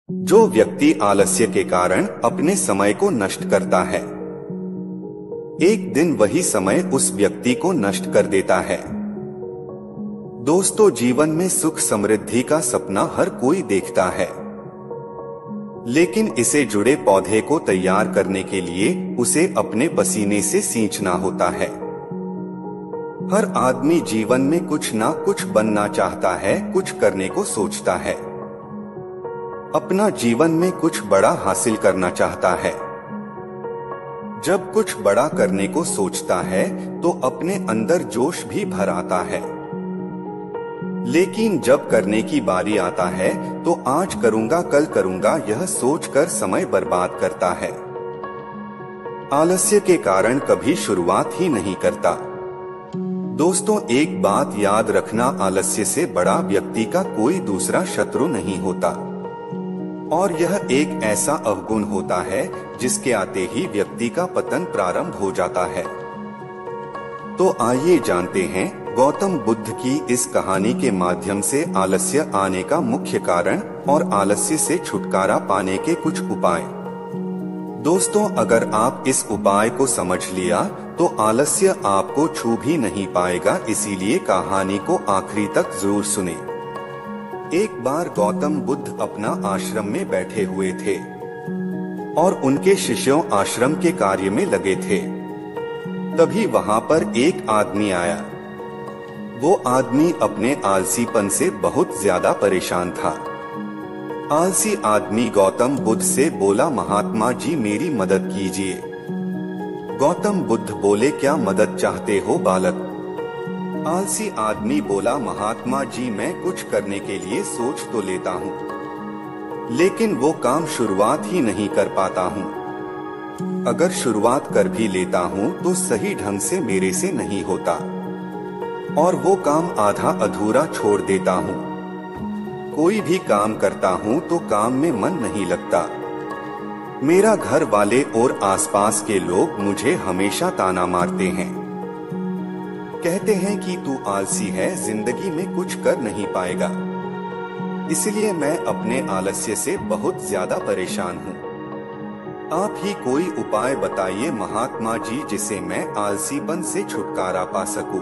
जो व्यक्ति आलस्य के कारण अपने समय को नष्ट करता है, एक दिन वही समय उस व्यक्ति को नष्ट कर देता है। दोस्तों, जीवन में सुख समृद्धि का सपना हर कोई देखता है, लेकिन इसे जुड़े पौधे को तैयार करने के लिए उसे अपने पसीने से सींचना होता है। हर आदमी जीवन में कुछ ना कुछ बनना चाहता है, कुछ करने को सोचता है, अपना जीवन में कुछ बड़ा हासिल करना चाहता है। जब कुछ बड़ा करने को सोचता है तो अपने अंदर जोश भी भर आता है, लेकिन जब करने की बारी आता है तो आज करूंगा कल करूंगा यह सोचकर समय बर्बाद करता है। आलस्य के कारण कभी शुरुआत ही नहीं करता। दोस्तों, एक बात याद रखना, आलस्य से बड़ा व्यक्ति का कोई दूसरा शत्रु नहीं होता, और यह एक ऐसा अवगुण होता है जिसके आते ही व्यक्ति का पतन प्रारंभ हो जाता है। तो आइए जानते हैं गौतम बुद्ध की इस कहानी के माध्यम से आलस्य आने का मुख्य कारण और आलस्य से छुटकारा पाने के कुछ उपाय। दोस्तों, अगर आप इस उपाय को समझ लिया तो आलस्य आपको छू भी नहीं पाएगा, इसीलिए कहानी को आखिरी तक जरूर सुने। एक बार गौतम बुद्ध अपना आश्रम में बैठे हुए थे और उनके शिष्यों आश्रम के कार्य में लगे थे। तभी वहां पर एक आदमी आया। वो आदमी अपने आलसीपन से बहुत ज्यादा परेशान था। आलसी आदमी गौतम बुद्ध से बोला, महात्मा जी मेरी मदद कीजिए। गौतम बुद्ध बोले, क्या मदद चाहते हो बालक? आलसी आदमी बोला, महात्मा जी मैं कुछ करने के लिए सोच तो लेता हूँ, लेकिन वो काम शुरुआत ही नहीं कर पाता हूँ। अगर शुरुआत कर भी लेता हूँ तो सही ढंग से मेरे से नहीं होता, और वो काम आधा अधूरा छोड़ देता हूँ। कोई भी काम करता हूँ तो काम में मन नहीं लगता। मेरा घर वाले और आसपास के लोग मुझे हमेशा ताना मारते हैं, कहते हैं कि तू आलसी है, जिंदगी में कुछ कर नहीं पाएगा। इसलिए मैं अपने आलस्य से बहुत ज्यादा परेशान हूँ। आप ही कोई उपाय बताइए महात्मा जी, जिसे मैं आलसीपन से छुटकारा पा सकूं।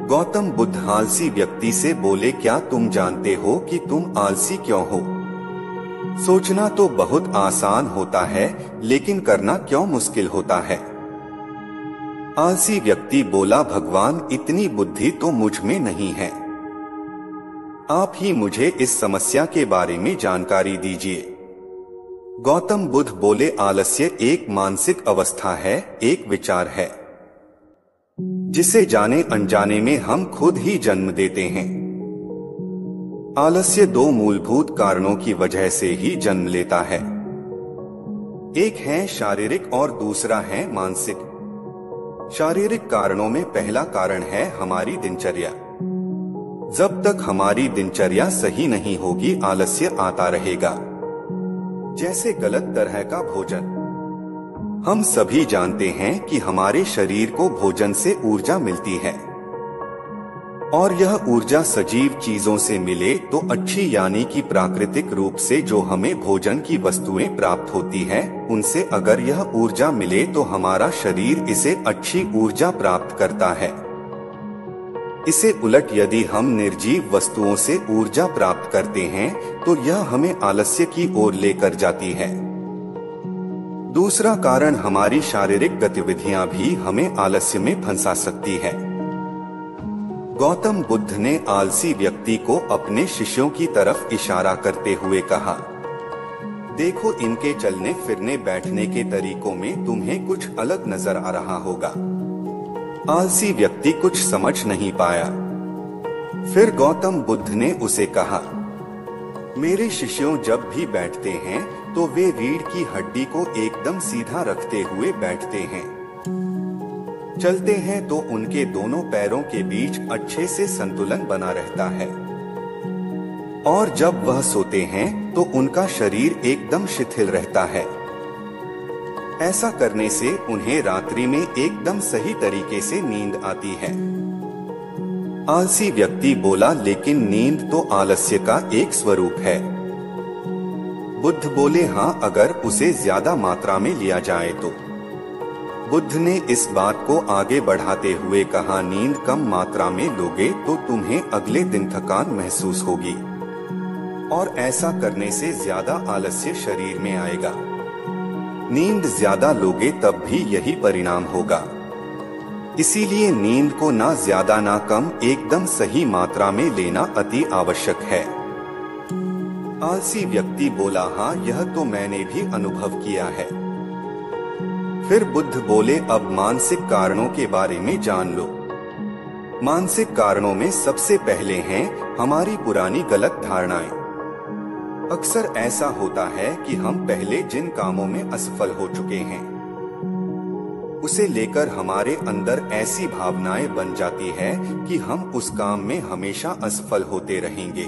गौतम बुद्ध आलसी व्यक्ति से बोले, क्या तुम जानते हो कि तुम आलसी क्यों हो? सोचना तो बहुत आसान होता है, लेकिन करना क्यों मुश्किल होता है? आलसी व्यक्ति बोला, भगवान इतनी बुद्धि तो मुझ में नहीं है, आप ही मुझे इस समस्या के बारे में जानकारी दीजिए। गौतम बुद्ध बोले, आलस्य एक मानसिक अवस्था है, एक विचार है, जिसे जाने अनजाने में हम खुद ही जन्म देते हैं। आलस्य दो मूलभूत कारणों की वजह से ही जन्म लेता है, एक है शारीरिक और दूसरा है मानसिक। शारीरिक कारणों में पहला कारण है हमारी दिनचर्या। जब तक हमारी दिनचर्या सही नहीं होगी आलस्य आता रहेगा। जैसे गलत तरह का भोजन। हम सभी जानते हैं कि हमारे शरीर को भोजन से ऊर्जा मिलती है, और यह ऊर्जा सजीव चीजों से मिले तो अच्छी, यानी कि प्राकृतिक रूप से जो हमें भोजन की वस्तुएं प्राप्त होती है उनसे अगर यह ऊर्जा मिले तो हमारा शरीर इसे अच्छी ऊर्जा प्राप्त करता है। इसे उलट यदि हम निर्जीव वस्तुओं से ऊर्जा प्राप्त करते हैं तो यह हमें आलस्य की ओर लेकर जाती है। दूसरा कारण, हमारी शारीरिक गतिविधियां भी हमें आलस्य में फंसा सकती है। गौतम बुद्ध ने आलसी व्यक्ति को अपने शिष्यों की तरफ इशारा करते हुए कहा, देखो इनके चलने फिरने बैठने के तरीकों में तुम्हें कुछ अलग नजर आ रहा होगा। आलसी व्यक्ति कुछ समझ नहीं पाया। फिर गौतम बुद्ध ने उसे कहा, मेरे शिष्यों जब भी बैठते हैं तो वे रीढ़ की हड्डी को एकदम सीधा रखते हुए बैठते हैं। चलते हैं तो उनके दोनों पैरों के बीच अच्छे से संतुलन बना रहता है, और जब वह सोते हैं तो उनका शरीर एकदम शिथिल रहता है। ऐसा करने से उन्हें रात्रि में एकदम सही तरीके से नींद आती है। आलसी व्यक्ति बोला, लेकिन नींद तो आलस्य का एक स्वरूप है। बुद्ध बोले हाँ, अगर उसे ज्यादा मात्रा में लिया जाए तो। बुद्ध ने इस बात को आगे बढ़ाते हुए कहा, नींद कम मात्रा में लोगे तो तुम्हें अगले दिन थकान महसूस होगी और ऐसा करने से ज्यादा आलस्य शरीर में आएगा। नींद ज्यादा लोगे तब भी यही परिणाम होगा। इसीलिए नींद को ना ज्यादा ना कम, एकदम सही मात्रा में लेना अति आवश्यक है। आलसी व्यक्ति बोला, हाँ यह तो मैंने भी अनुभव किया है। फिर बुद्ध बोले, अब मानसिक कारणों के बारे में जान लो। मानसिक कारणों में सबसे पहले हैं हमारी पुरानी गलत धारणाएं। अक्सर ऐसा होता है कि हम पहले जिन कामों में असफल हो चुके हैं उसे लेकर हमारे अंदर ऐसी भावनाएं बन जाती है कि हम उस काम में हमेशा असफल होते रहेंगे,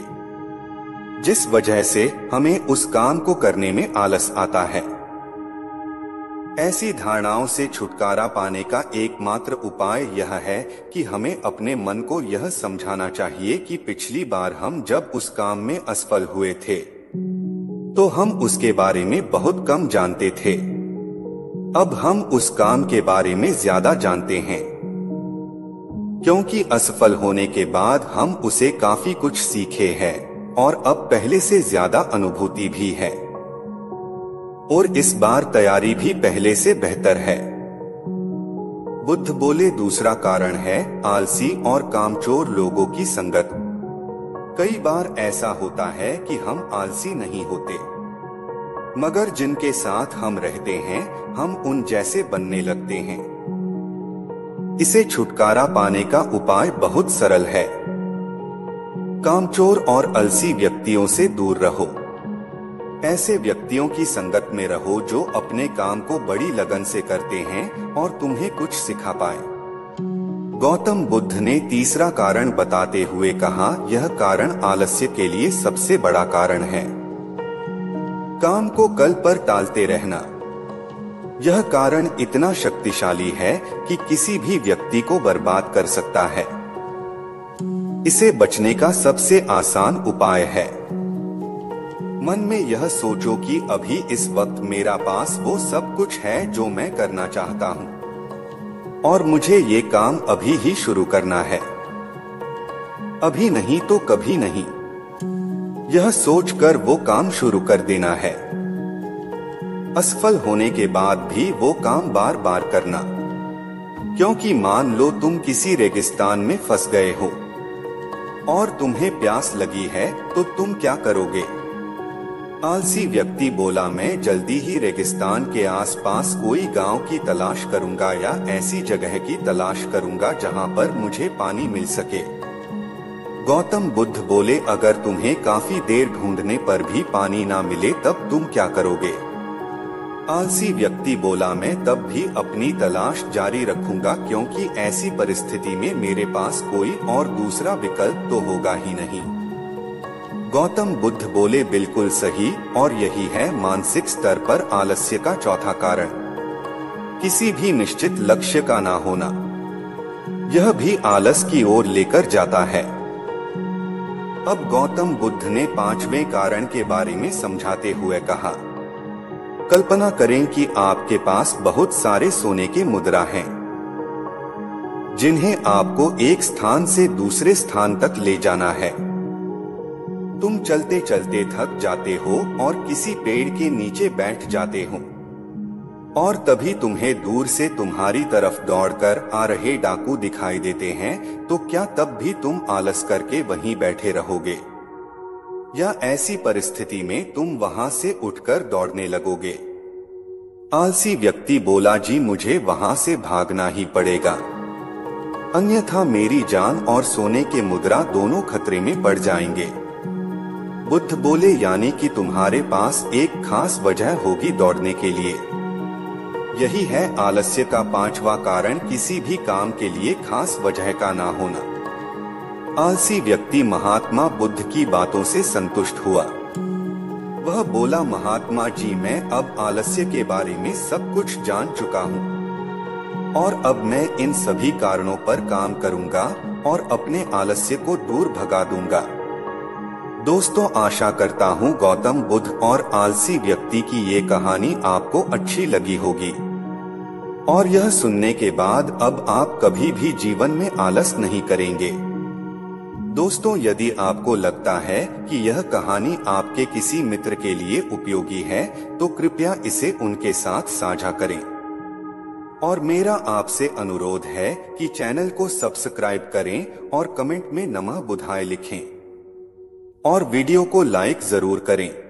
जिस वजह से हमें उस काम को करने में आलस आता है। ऐसी धारणाओं से छुटकारा पाने का एकमात्र उपाय यह है कि हमें अपने मन को यह समझाना चाहिए कि पिछली बार हम जब उस काम में असफल हुए थे तो हम उसके बारे में बहुत कम जानते थे। अब हम उस काम के बारे में ज्यादा जानते हैं, क्योंकि असफल होने के बाद हम उसे काफी कुछ सीखे हैं और अब पहले से ज्यादा अनुभूति भी है और इस बार तैयारी भी पहले से बेहतर है। बुद्ध बोले, दूसरा कारण है आलसी और कामचोर लोगों की संगत। कई बार ऐसा होता है कि हम आलसी नहीं होते, मगर जिनके साथ हम रहते हैं हम उन जैसे बनने लगते हैं। इसे छुटकारा पाने का उपाय बहुत सरल है। कामचोर और आलसी व्यक्तियों से दूर रहो। ऐसे व्यक्तियों की संगत में रहो जो अपने काम को बड़ी लगन से करते हैं और तुम्हें कुछ सिखा पाए। गौतम बुद्ध ने तीसरा कारण बताते हुए कहा, यह कारण आलस्य के लिए सबसे बड़ा कारण है। काम को कल पर टालते रहना। यह कारण इतना शक्तिशाली है कि किसी भी व्यक्ति को बर्बाद कर सकता है। इसे बचने का सबसे आसान उपाय है, मन में यह सोचो कि अभी इस वक्त मेरा पास वो सब कुछ है जो मैं करना चाहता हूँ और मुझे ये काम अभी ही शुरू करना है, अभी नहीं तो कभी नहीं। यह सोचकर वो काम शुरू कर देना है। असफल होने के बाद भी वो काम बार बार करना, क्योंकि मान लो तुम किसी रेगिस्तान में फंस गए हो और तुम्हें प्यास लगी है तो तुम क्या करोगे? आलसी व्यक्ति बोला, मैं जल्दी ही रेगिस्तान के आसपास कोई गांव की तलाश करूंगा या ऐसी जगह की तलाश करूंगा जहां पर मुझे पानी मिल सके। गौतम बुद्ध बोले, अगर तुम्हें काफी देर ढूंढने पर भी पानी ना मिले तब तुम क्या करोगे? आलसी व्यक्ति बोला, मैं तब भी अपनी तलाश जारी रखूंगा, क्योंकि ऐसी परिस्थिति में मेरे पास कोई और दूसरा विकल्प तो होगा ही नहीं। गौतम बुद्ध बोले, बिल्कुल सही, और यही है मानसिक स्तर पर आलस्य का चौथा कारण, किसी भी निश्चित लक्ष्य का ना होना। यह भी आलस की ओर लेकर जाता है। अब गौतम बुद्ध ने पांचवें कारण के बारे में समझाते हुए कहा, कल्पना करें कि आपके पास बहुत सारे सोने के मुद्रा हैं, जिन्हें आपको एक स्थान से दूसरे स्थान तक ले जाना है। तुम चलते चलते थक जाते हो और किसी पेड़ के नीचे बैठ जाते हो और तभी तुम्हें दूर से तुम्हारी तरफ दौड़कर आ रहे डाकू दिखाई देते हैं, तो क्या तब भी तुम आलस करके वहीं बैठे रहोगे या ऐसी परिस्थिति में तुम वहां से उठकर दौड़ने लगोगे? आलसी व्यक्ति बोला, जी मुझे वहां से भागना ही पड़ेगा, अन्यथा मेरी जान और सोने के मुद्रा दोनों खतरे में पड़ जाएंगे। बुद्ध बोले, यानी कि तुम्हारे पास एक खास वजह होगी दौड़ने के लिए। यही है आलस्य का पांचवा कारण, किसी भी काम के लिए खास वजह का ना होना। आलसी व्यक्ति महात्मा बुद्ध की बातों से संतुष्ट हुआ। वह बोला, महात्मा जी, मैं अब आलस्य के बारे में सब कुछ जान चुका हूँ और अब मैं इन सभी कारणों पर काम करूंगा और अपने आलस्य को दूर भगा दूंगा। दोस्तों आशा करता हूँ गौतम बुद्ध और आलसी व्यक्ति की ये कहानी आपको अच्छी लगी होगी और यह सुनने के बाद अब आप कभी भी जीवन में आलस नहीं करेंगे। दोस्तों यदि आपको लगता है कि यह कहानी आपके किसी मित्र के लिए उपयोगी है तो कृपया इसे उनके साथ साझा करें और मेरा आपसे अनुरोध है कि चैनल को सब्सक्राइब करें और कमेंट में नमः बुद्धाय लिखें और वीडियो को लाइक जरूर करें।